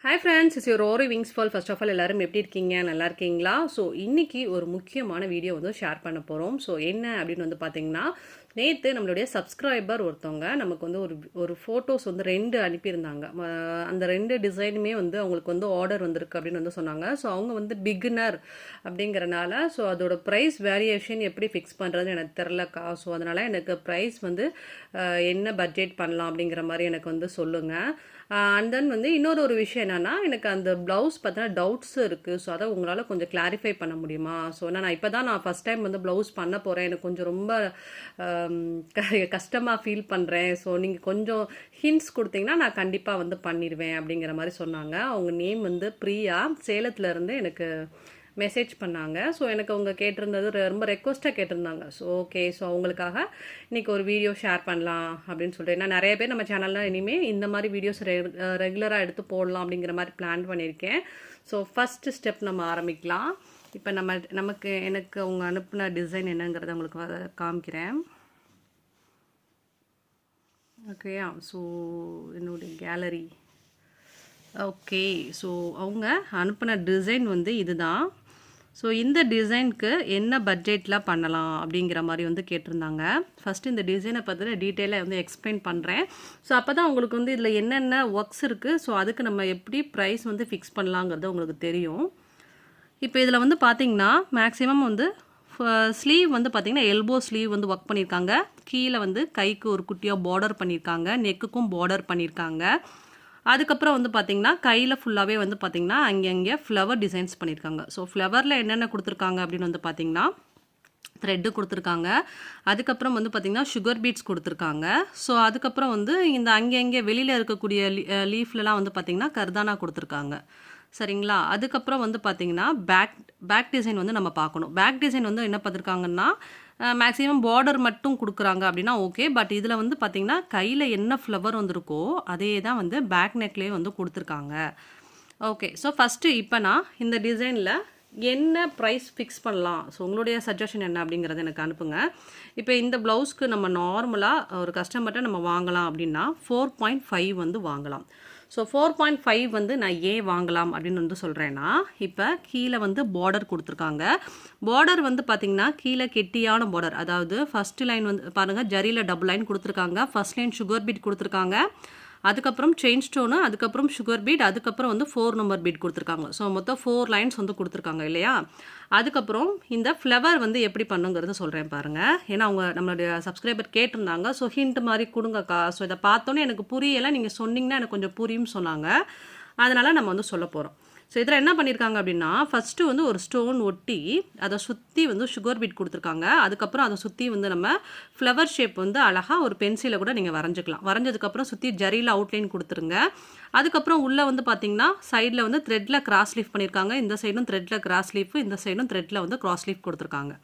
Hi friends, it's your Aariwingsworld. First of all, எல்லாரும் எப்படி இருக்கீங்க? நல்லா இருக்கீங்களா? ஸோ இன்னைக்கு ஒரு முக்கியமான வீடியோ வந்து ஷேர் பண்ண போகிறோம். ஸோ என்ன அப்படின்னு வந்து பார்த்தீங்கன்னா, நேற்று நம்மளுடைய சப்ஸ்கிரைபர் ஒருத்தவங்க நமக்கு வந்து ஒரு ஃபோட்டோஸ் வந்து 2 அனுப்பியிருந்தாங்க. அந்த 2 டிசைனுமே வந்து அவங்களுக்கு வந்து ஆர்டர் வந்திருக்கு அப்படின்னு வந்து சொன்னாங்க. ஸோ அவங்க வந்து பிகினர் அப்படிங்கிறனால ஸோ அதோட ப்ரைஸ் வேரியேஷன் எப்படி ஃபிக்ஸ் பண்ணுறதுன்னு எனக்கு தெரிலக்கா. ஸோ அதனால் எனக்கு ப்ரைஸ் வந்து என்ன பட்ஜெட் பண்ணலாம் அப்படிங்கிற மாதிரி எனக்கு வந்து சொல்லுங்கள். அண்ட் தென் வந்து இன்னொரு விஷயம் என்னென்னா, எனக்கு அந்த ப்ளவுஸ் பார்த்தீங்கன்னா டவுட்ஸ் இருக்குது. ஸோ அதை உங்களால் கொஞ்சம் கிளாரிஃபை பண்ண முடியுமா? ஸோ நான் இப்போ தான் ஃபஸ்ட் டைம் வந்து ப்ளவுஸ் பண்ண போகிறேன். எனக்கு கொஞ்சம் ரொம்ப கஷ்டமாக ஃபீல் பண்ணுறேன். ஸோ நீங்கள் கொஞ்சம் ஹிண்ட்ஸ் கொடுத்தீங்கன்னா நான் கண்டிப்பாக வந்து பண்ணிடுவேன் அப்படிங்கிற மாதிரி சொன்னாங்க. அவங்க நேம் வந்து பிரியா, சேலத்துலேருந்து எனக்கு மெசேஜ் பண்ணாங்க. ஸோ எனக்கு அவங்க கேட்டிருந்தது ரொம்ப ரெக்வஸ்ட்டாக கேட்டிருந்தாங்க. ஸோ ஓகே, ஸோ அவங்களுக்காக இன்றைக்கி ஒரு வீடியோ ஷேர் பண்ணலாம் அப்படின்னு சொல்லிட்டு, ஏன்னா நிறைய பேர் நம்ம சேனலில் இனிமேல் இந்த மாதிரி வீடியோஸ் ரெகுலராக எடுத்து போடலாம் அப்படிங்கிற மாதிரி பிளான் பண்ணியிருக்கேன். ஸோ ஃபஸ்ட்டு ஸ்டெப் நம்ம ஆரம்பிக்கலாம். இப்போ எனக்கு அவங்க அனுப்பின டிசைன் என்னங்கிறத உங்களுக்கு காமிக்கிறேன். ஓகேயா? ஸோ என்னுடைய கேலரி. ஓகே, ஸோ அவங்க அனுப்பின டிசைன் வந்து இதுதான். ஸோ இந்த டிசைனுக்கு என்ன பட்ஜெட்டில் பண்ணலாம் அப்படிங்கிற மாதிரி வந்து கேட்டிருந்தாங்க. ஃபஸ்ட்டு இந்த டிசைனை பற்றி டீட்டெயிலாக வந்து எக்ஸ்பிளைன் பண்ணுறேன். ஸோ அப்போ தான் உங்களுக்கு வந்து இதில் என்னென்ன ஒர்க்ஸ் இருக்குது, ஸோ அதுக்கு நம்ம எப்படி ப்ரைஸ் வந்து ஃபிக்ஸ் பண்ணலாங்கிறது உங்களுக்கு தெரியும். இப்போ இதில் வந்து பார்த்திங்கன்னா மேக்ஸிமம் வந்து ஸ்லீவ் வந்து பார்த்திங்கன்னா எல்போ ஸ்லீவ் வந்து ஒர்க் பண்ணியிருக்காங்க. கீழே வந்து கைக்கு ஒரு குட்டியாக பார்டர் பண்ணியிருக்காங்க, நெக்குக்கும் பார்டர் பண்ணியிருக்காங்க. அதுக்கப்புறம் வந்து பார்த்திங்கன்னா கையில் ஃபுல்லாகவே வந்து பார்த்திங்கன்னா அங்கே ஃப்ளவர் டிசைன்ஸ் பண்ணியிருக்காங்க. ஸோ ஃப்ளவரில் என்னென்ன கொடுத்துருக்காங்க அப்படின்னு வந்து பார்த்திங்கன்னா த்ரெட்டு கொடுத்துருக்காங்க. அதுக்கப்புறம் வந்து பார்த்திங்கன்னா சுகர் பீட்ஸ் கொடுத்துருக்காங்க. ஸோ அதுக்கப்புறம் வந்து இந்த அங்கே வெளியில் இருக்கக்கூடிய லீஃப்லலாம் வந்து பார்த்திங்கன்னா கர்தானா கொடுத்துருக்காங்க. சரிங்களா? அதுக்கப்புறம் வந்து பார்த்திங்கன்னா பேக் டிசைன் வந்து நம்ம பார்க்கணும். பேக் டிசைன் வந்து என்ன பார்த்துருக்காங்கன்னா மேக்ஸிமம் பார்டர் மட்டும் கொடுக்குறாங்க அப்படின்னா ஓகே. பட் இதில் வந்து பார்த்திங்கன்னா கையில் என்ன ஃப்ளவர் வந்துருக்கோ அதே தான் வந்து பேக் நெக்லேயே வந்து கொடுத்துருக்காங்க. ஓகே, ஸோ ஃபஸ்ட்டு இப்போ நான் இந்த டிசைனில் என்ன ப்ரைஸ் ஃபிக்ஸ் பண்ணலாம், ஸோ உங்களுடைய சஜஷன் என்ன அப்படிங்கிறத எனக்கு அனுப்புங்க. இப்போ இந்த ப்ளவுஸ்க்கு நம்ம நார்மலாக ஒரு கஸ்டமர்கிட்ட நம்ம வாங்கலாம் அப்படின்னா 4.5 வந்து வாங்கலாம். ஸோ 4.5 வந்து நான் ஏன் வாங்கலாம் அப்படின்னு வந்து சொல்கிறேன்னா, இப்போ கீழே வந்து பார்டர் கொடுத்துருக்காங்க. பார்டர் வந்து பார்த்திங்கன்னா கீழே கெட்டியான பார்டர், அதாவது ஃபஸ்ட்டு லைன் வந்து பாருங்கள் ஜரியில் டபுள் லைன் கொடுத்துருக்காங்க. ஃபஸ்ட் லைன் சுகர் பீட் கொடுத்துருக்காங்க. அதுக்கப்புறம் செயின் ஸ்டோனு, அதுக்கப்புறம் சுகர் பீட், அதுக்கப்புறம் வந்து 4 நம்பர் பீட் கொடுத்துருக்காங்க. ஸோ மொத்தம் 4 லைன்ஸ் வந்து கொடுத்துருக்காங்க இல்லையா? அதுக்கப்புறம் இந்த ஃப்ளவர் வந்து எப்படி பண்ணுங்கிறது சொல்கிறேன் பாருங்கள். ஏன்னா அவங்க நம்மளுடைய சப்ஸ்கிரைபர் கேட்டிருந்தாங்க. ஸோ ஹிண்ட் மாதிரி கொடுங்கக்கா. ஸோ இதை பார்த்தோன்னே எனக்கு புரியலை, நீங்கள் சொன்னீங்கன்னா எனக்கு கொஞ்சம் புரியும்னு சொன்னாங்க. அதனால் நம்ம வந்து சொல்ல போகிறோம். ஸோ இதில் என்ன பண்ணியிருக்காங்க அப்படின்னா, ஃபஸ்ட்டு வந்து ஒரு ஸ்டோன் ஒட்டி அதை சுற்றி வந்து சுகர் பீட் கொடுத்துருக்காங்க. அதுக்கப்புறம் அதை சுற்றி வந்து நம்ம ஃப்ளவர் ஷேப் வந்து அழகாக ஒரு பென்சிலை கூட நீங்கள் வரைஞ்சிக்கலாம். வரைஞ்சதுக்கப்புறம் சுற்றி ஜரியில் அவுட்லைன் கொடுத்துருங்க. அதுக்கப்புறம் உள்ளே வந்து பார்த்திங்கன்னா சைடில் வந்து த்ரெட்டில் கிராஸ் லீஃப் பண்ணியிருக்காங்க. இந்த சைடும் த்ரெட்டில் கிராஸ் லீஃப், இந்த சைடும் த்ரெட்டில் வந்து கிராஸ் லீஃப் கொடுத்துருக்காங்க.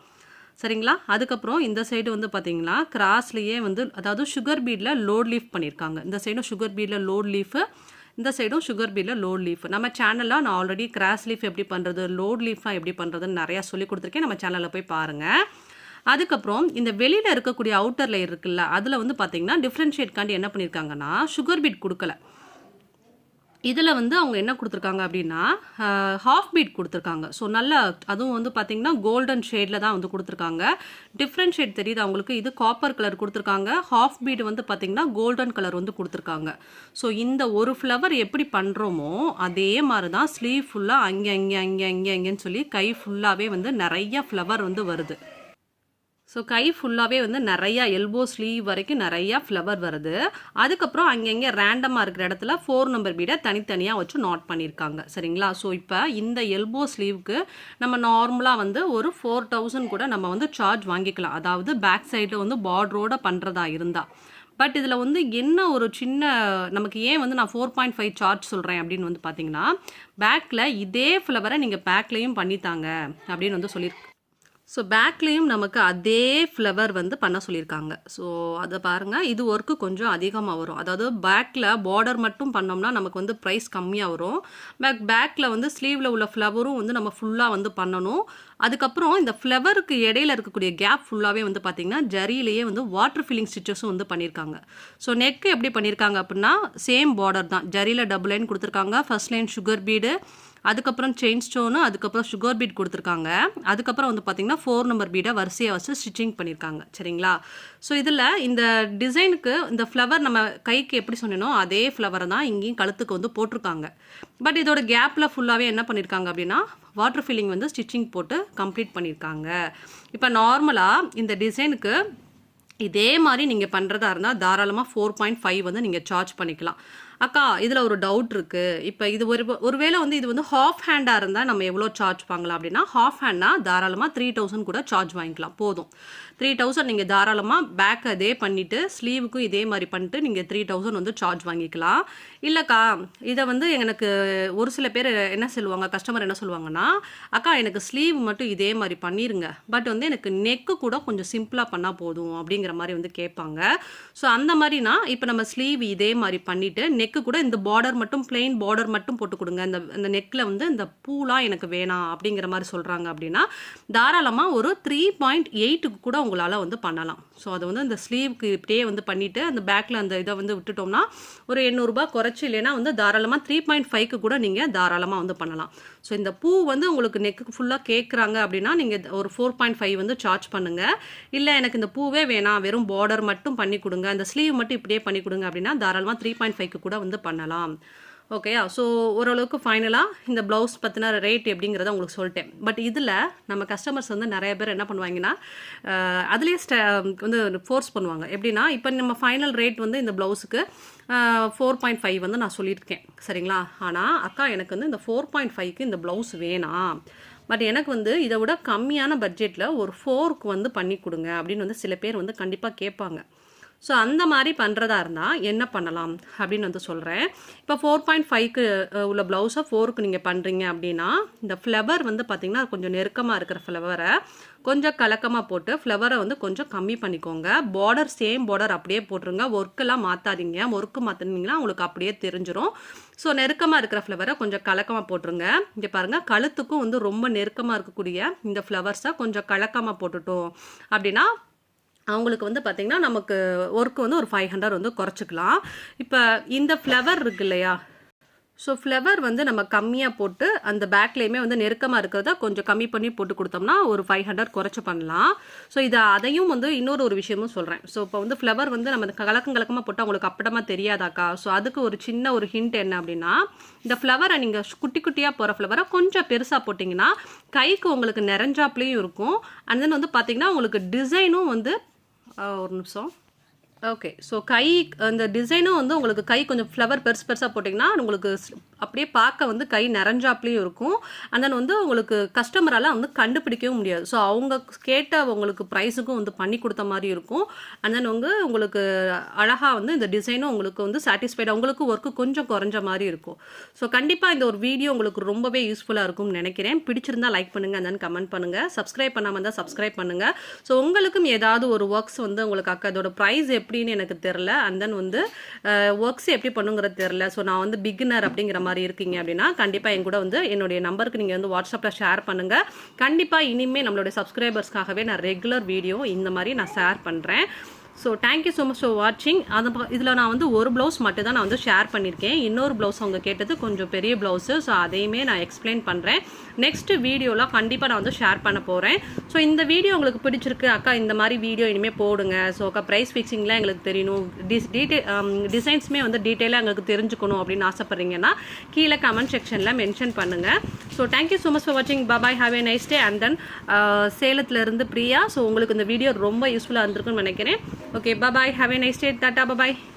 சரிங்களா? அதுக்கப்புறம் இந்த சைடு வந்து பார்த்திங்கன்னா கிராஸ்லேயே வந்து அதாவது சுகர் பீடில் லோட் லீஃப் பண்ணியிருக்காங்க. இந்த சைடும் சுகர் பீடில் லோட் லீஃபு, இந்த சைடும் சுகர் பீடில் லோட் லீஃப். நம்ம சேனலில் நான் ஆல்ரெடி கிராஸ் லீஃப் எப்படி பண்ணுறது, லோட் லீஃபாக எப்படி பண்ணுறதுன்னு நிறையா சொல்லி கொடுத்துருக்கேன். நம்ம சேனலில் போய் பாருங்கள். அதுக்கப்புறம் இந்த வெளியில் இருக்கக்கூடிய அவுட்டர் லேயர் இருக்குல்ல, அதில் வந்து பார்த்திங்கன்னா டிஃப்ரென்ஷியேட்காண்டி என்ன பண்ணியிருக்காங்கன்னா சுகர் பீட் கொடுக்கல. இதில் வந்து அவங்க என்ன கொடுத்துருக்காங்க அப்படின்னா ஹாஃப் பீட் கொடுத்துருக்காங்க. ஸோ நல்லா அதுவும் வந்து பார்த்திங்கன்னா கோல்டன் ஷேடில் தான் வந்து கொடுத்துருக்காங்க. டிஃப்ரெண்ட் ஷேட் தெரியுது அவங்களுக்கு. இது காப்பர் கலர் கொடுத்துருக்காங்க. ஹாஃப் பீட் வந்து பார்த்திங்கன்னா கோல்டன் கலர் வந்து கொடுத்துருக்காங்க. ஸோ இந்த ஒரு ஃப்ளவர் எப்படி பண்ணுறோமோ அதே மாதிரி தான் ஸ்லீவ் ஃபுல்லாக அங்கேன்னு சொல்லி கை ஃபுல்லாகவே வந்து நிறையா ஃப்ளவர் வந்து வருது. ஸோ கை ஃபுல்லாகவே வந்து நிறையா எல்போ ஸ்லீவ் வரைக்கும் நிறையா ஃப்ளவர் வருது. அதுக்கப்புறம் அங்கங்கே ரேண்டமாக இருக்கிற இடத்துல 4 நம்பர் பீடை தனித்தனியாக வச்சு நாட் பண்ணியிருக்காங்க. சரிங்களா? ஸோ இப்போ இந்த எல்போ ஸ்லீவுக்கு நம்ம நார்மலாக வந்து ஒரு 4000 கூட நம்ம வந்து சார்ஜ் வாங்கிக்கலாம். அதாவது பேக் சைடில் வந்து பார்டரோட பண்ணுறதா இருந்தால். பட் இதில் வந்து என்ன ஒரு சின்ன நமக்கு ஏன் வந்து நான் 4.5 சார்ஜ் சொல்கிறேன் அப்படின்னு வந்து பார்த்தீங்கன்னா, பேக்கில் இதே ஃப்ளவரை நீங்கள் பேக்லேயும் பண்ணித்தாங்க அப்படின்னு வந்து ஸோ பேக்லேயும் நமக்கு அதே ஃப்ளவர் வந்து பண்ண சொல்லியிருக்காங்க. ஸோ அதை பாருங்கள், இது ஒர்க்கு கொஞ்சம் அதிகமாக வரும். அதாவது பேக்கில் பார்டர் மட்டும் பண்ணோம்னா நமக்கு வந்து ப்ரைஸ் கம்மியாக வரும். பேக்கில் வந்து ஸ்லீவில் உள்ள ஃப்ளவரும் வந்து நம்ம ஃபுல்லாக வந்து பண்ணணும். அதுக்கப்புறம் இந்த ஃப்ளவருக்கு இடையில இருக்கக்கூடிய கேப் ஃபுல்லாகவே வந்து பார்த்திங்கன்னா ஜரியிலேயே வந்து வாட்டர் ஃபில்லிங் ஸ்டிச்சஸும் வந்து பண்ணியிருக்காங்க. ஸோ நெக்கு எப்படி பண்ணியிருக்காங்க அப்படின்னா சேம் பார்டர் தான். ஜரியில் டபுள் லைன் கொடுத்துருக்காங்க. ஃபர்ஸ்ட் லைன் சுகர் பீடு, அதுக்கப்புறம் செயின் ஸ்டோனு, அதுக்கப்புறம் சுகர் பீட் கொடுத்துருக்காங்க. அதுக்கப்புறம் வந்து பார்த்திங்கன்னா 4 நம்பர் பீடை வரிசையாக வச்சு ஸ்டிச்சிங் பண்ணியிருக்காங்க. சரிங்களா? ஸோ இதில் இந்த டிசைனுக்கு இந்த ஃப்ளவர் நம்ம கைக்கு எப்படி சொன்னேனோ அதே ஃப்ளவரை தான் இங்கேயும் கழுத்துக்கு வந்து போட்டிருக்காங்க. பட் இதோட கேப்பில் ஃபுல்லாகவே என்ன பண்ணியிருக்காங்க அப்படின்னா வாட்டர் ஃபில்லிங் வந்து ஸ்டிச்சிங் போட்டு கம்ப்ளீட் பண்ணியிருக்காங்க. இப்போ நார்மலாக இந்த டிசைனுக்கு இதே மாதிரி நீங்கள் பண்ணுறதா இருந்தால் தாராளமாக 4.5 வந்து நீங்கள் சார்ஜ் பண்ணிக்கலாம். அக்கா இதில் ஒரு டவுட் இருக்குது. இப்போ இது ஒருவேளை வந்து இது வந்து ஹாஃப் ஹேண்டாக இருந்தால் நம்ம எவ்வளோ சார்ஜ் வாங்கலாம் அப்படின்னா, ஹாஃப் ஹேண்ட்னா தாராளமாக 3000 கூட சார்ஜ் வாங்கிக்கலாம். போதும் 3000 நீங்கள் தாராளமாக பேக் அதே பண்ணிவிட்டு ஸ்லீவுக்கும் இதே மாதிரி பண்ணிட்டு நீங்கள் 3000 வந்து சார்ஜ் வாங்கிக்கலாம். இல்லைக்கா இதை வந்து எனக்கு ஒரு சில பேர் என்ன சொல்லுவாங்க, கஸ்டமர் என்ன சொல்லுவாங்கன்னா, அக்கா எனக்கு ஸ்லீவ் மட்டும் இதே மாதிரி பண்ணிடுங்க, பட் வந்து எனக்கு நெக்கு கூட கொஞ்சம் சிம்பிளாக பண்ணால் போதும் அப்படிங்கிற மாதிரி வந்து கேட்பாங்க. ஸோ அந்த மாதிரினா இப்போ நம்ம ஸ்லீவ் இதே மாதிரி பண்ணிவிட்டு நெக்கு கூட இந்த பார்டர் மட்டும் பிளெயின் பார்டர் மட்டும் போட்டு கொடுங்க, இந்த நெக்கில் வந்து இந்த பூலாம் எனக்கு வேணாம் அப்படிங்கிற மாதிரி சொல்கிறாங்க அப்படின்னா தாராளமாக ஒரு 3.8க்கு கூட உங்களால் வந்து பண்ணலாம். ஸோ அது வந்து அந்த ஸ்லீவுக்கு இப்படியே வந்து பண்ணிவிட்டு அந்த பேக்கில் அந்த இதை வந்து விட்டுட்டோம்னா ஒரு 800 ரூபாய் குறைச்சி, இல்லைன்னா வந்து தாராளமாக 3.5க்கு கூட நீங்கள் தாராளமாக வந்து பண்ணலாம். ஸோ இந்த பூ வந்து உங்களுக்கு நெக்கு ஃபுல்லாக கேட்குறாங்க அப்படின்னா நீங்கள் ஒரு 4.5 வந்து சார்ஜ் பண்ணுங்கள். இல்லை எனக்கு இந்த பூவே வேணாம், வெறும் பார்டர் மட்டும் பண்ணி கொடுங்க, அந்த ஸ்லீவ் மட்டும் இப்படியே பண்ணி கொடுங்க அப்படின்னா தாராளமாக 3.5க்கு கூட வந்து பண்ணலாம். ஓகேயா? ஸோ ஓரளவுக்கு ஃபைனலாக இந்த ப்ளவுஸ் பற்றின ரேட் எப்படிங்கிறத உங்களுக்கு சொல்லிட்டேன். பட் இதில் நம்ம கஸ்டமர்ஸ் வந்து நிறைய பேர் என்ன பண்ணுவாங்கன்னா அதுலேயே வந்து ஃபோர்ஸ் பண்ணுவாங்க. எப்படின்னா இப்போ நம்ம ஃபைனல் ரேட் வந்து இந்த ப்ளவுஸுக்கு 4.5 வந்து நான் சொல்லியிருக்கேன். சரிங்களா? ஆனால் அக்கா எனக்கு வந்து இந்த 4.5க்கு இந்த ப்ளவுஸ் வேணாம், பட் எனக்கு வந்து இதை விட கம்மியான பட்ஜெட்டில் ஒரு 4க்கு வந்து பண்ணி கொடுங்க அப்படின்னு வந்து சில பேர் வந்து கண்டிப்பாக கேட்பாங்க. ஸோ அந்த மாதிரி பண்ணுறதா இருந்தால் என்ன பண்ணலாம் அப்படின்னு வந்து சொல்கிறேன். இப்போ 4.5க்கு உள்ள ப்ளவுஸை 4க்கு நீங்கள் பண்ணுறீங்க அப்படின்னா இந்த ஃப்ளவர் வந்து பார்த்திங்கன்னா கொஞ்சம் நெருக்கமாக இருக்கிற ஃப்ளவரை கொஞ்சம் கலக்கமாக போட்டு ஃப்ளவரை வந்து கொஞ்சம் கம்மி பண்ணிக்கோங்க. பார்டர் சேம் பார்டர் அப்படியே போட்டுருங்க, ஒர்க்கெல்லாம் மாற்றாதீங்க. ஒர்க்கு மாற்றினீங்கன்னா உங்களுக்கு அப்படியே தெரிஞ்சிடும். ஸோ நெருக்கமாக இருக்கிற ஃப்ளவரை கொஞ்சம் கலக்கமாக போட்டுருங்க. இங்கே பாருங்கள், கழுத்துக்கும் வந்து ரொம்ப நெருக்கமாக இருக்கக்கூடிய இந்த ஃப்ளவர்ஸை கொஞ்சம் கலக்கமாக போட்டுட்டோம் அப்படின்னா அவங்களுக்கு வந்து பார்த்திங்கன்னா நமக்கு ஒர்க்கு வந்து ஒரு 500 வந்து குறைச்சிக்கலாம். இப்போ இந்த ஃப்ளவர் இருக்கு இல்லையா, ஸோ ஃப்ளவர் வந்து நம்ம கம்மியாக போட்டு அந்த பேக்லேயுமே வந்து நெருக்கமாக இருக்கிறத கொஞ்சம் கம்மி பண்ணி போட்டு கொடுத்தோம்னா ஒரு 500 குறைச்சி பண்ணலாம். ஸோ அதையும் வந்து இன்னொரு விஷயமும் சொல்கிறேன். ஸோ இப்போ வந்து ஃப்ளவர் வந்து நம்ம கலக்கமாக போட்டால் உங்களுக்கு அப்படமாக தெரியாதாக்கா. ஸோ அதுக்கு ஒரு சின்ன ஒரு ஹிண்ட் என்ன அப்படின்னா, இந்த ஃப்ளவரை நீங்கள் குட்டி குட்டியாக போகிற ஃப்ளவரை கொஞ்சம் பெருசாக போட்டிங்கன்னா கைக்கு உங்களுக்கு நிறைஞ்சாப்லேயும் இருக்கும். அண்ட் தென் வந்து பார்த்திங்கன்னா உங்களுக்கு டிசைனும் வந்து ஒரு நிமிஷம். ஓகே. ஸோ கை அந்த டிசைனும் வந்து உங்களுக்கு கை கொஞ்சம் ஃப்ளவர் பெருசாக போட்டிங்கன்னா உங்களுக்கு அப்படியே பார்க்க வந்து கை நிறைஞ்சாப்லேயும் இருக்கும். அண்ட் தென் வந்து உங்களுக்கு கஸ்டமரால் வந்து கண்டுபிடிக்கவும் முடியாது. ஸோ அவங்க கேட்ட உங்களுக்கு ப்ரைஸுக்கும் வந்து பண்ணி கொடுத்த மாதிரி இருக்கும். அண்ட் தென் வந்து உங்களுக்கு அழகாக வந்து இந்த டிசைனும் உங்களுக்கு வந்து சாட்டிஸ்ஃபைடாக உங்களுக்கு ஒர்க்கு கொஞ்சம் குறைஞ்ச மாதிரி இருக்கும். ஸோ கண்டிப்பாக இந்த ஒரு வீடியோ உங்களுக்கு ரொம்பவே யூஸ்ஃபுல்லாக இருக்கும்னு நினைக்கிறேன். பிடிச்சிருந்தா லைக் பண்ணுங்கள், அண்ட் தென் கமெண்ட் பண்ணுங்கள். சப்ஸ்கிரைப் பண்ணாமல் இருந்தால் சப்ஸ்கிரைப் பண்ணுங்கள். ஸோ உங்களுக்கும் ஏதாவது ஒரு ஒர்க்ஸ் வந்து உங்களுக்கு அக்கா இதோட ப்ரைஸ் எப்படின்னு எனக்கு தெரில, அண்ட் தென் வந்து ஒர்க்ஸ் எப்படி பண்ணுங்கிறது தெரில, ஸோ நான் வந்து பிகினர் அப்படிங்கிற மாதிரி இருக்கீங்க அப்படின்னா கண்டிப்பாக என் கூட வந்து என்னுடைய நம்பருக்கு நீங்கள் வந்து வாட்ஸ்அப்பில் ஷேர் பண்ணுங்கள். கண்டிப்பாக இனிமேல் நம்மளுடைய சப்ஸ்கிரைபர்ஸ்க்காகவே நான் ரெகுலர் வீடியோ இந்த மாதிரி நான் ஷேர் பண்ணுறேன். So thank you so much for வாட்சிங். இதில் நான் வந்து ஒரு ப்ளவுஸ் மட்டும் தான் நான் வந்து ஷேர் பண்ணியிருக்கேன். இன்னொரு ப்ளவுஸ் அவங்க கேட்டது கொஞ்சம் பெரிய ப்ளவுஸு. ஸோ அதையுமே நான் எக்ஸ்பிளைன் பண்ணுறேன். நெக்ஸ்ட்டு வீடியோவில் கண்டிப்பாக நான் வந்து ஷேர் பண்ண போகிறேன். ஸோ இந்த வீடியோ உங்களுக்கு பிடிச்சிருக்கு, அக்கா இந்த மாதிரி வீடியோ இனிமேல் போடுங்க, ஸோ அக்கா ப்ரைஸ் ஃபிக்ஸிங்லாம் எங்களுக்கு தெரியணும், டிசைன்ஸுமே வந்து டீட்டெயிலாக எங்களுக்கு தெரிஞ்சுக்கணும் அப்படின்னு ஆசைப்பட்றீங்கன்னா கீழே கமெண்ட் செக்ஷனில் மென்ஷன் பண்ணுங்கள். So thank you so much for வாட்சிங். Bye, have a nice day. And then சேலத்துலேருந்து பிரியா. ஸோ உங்களுக்கு இந்த வீடியோ ரொம்ப யூஸ்ஃபுல்லாக இருந்திருக்குன்னு நினைக்கிறேன். Okay, bye bye. Have a nice day. Tata, bye bye.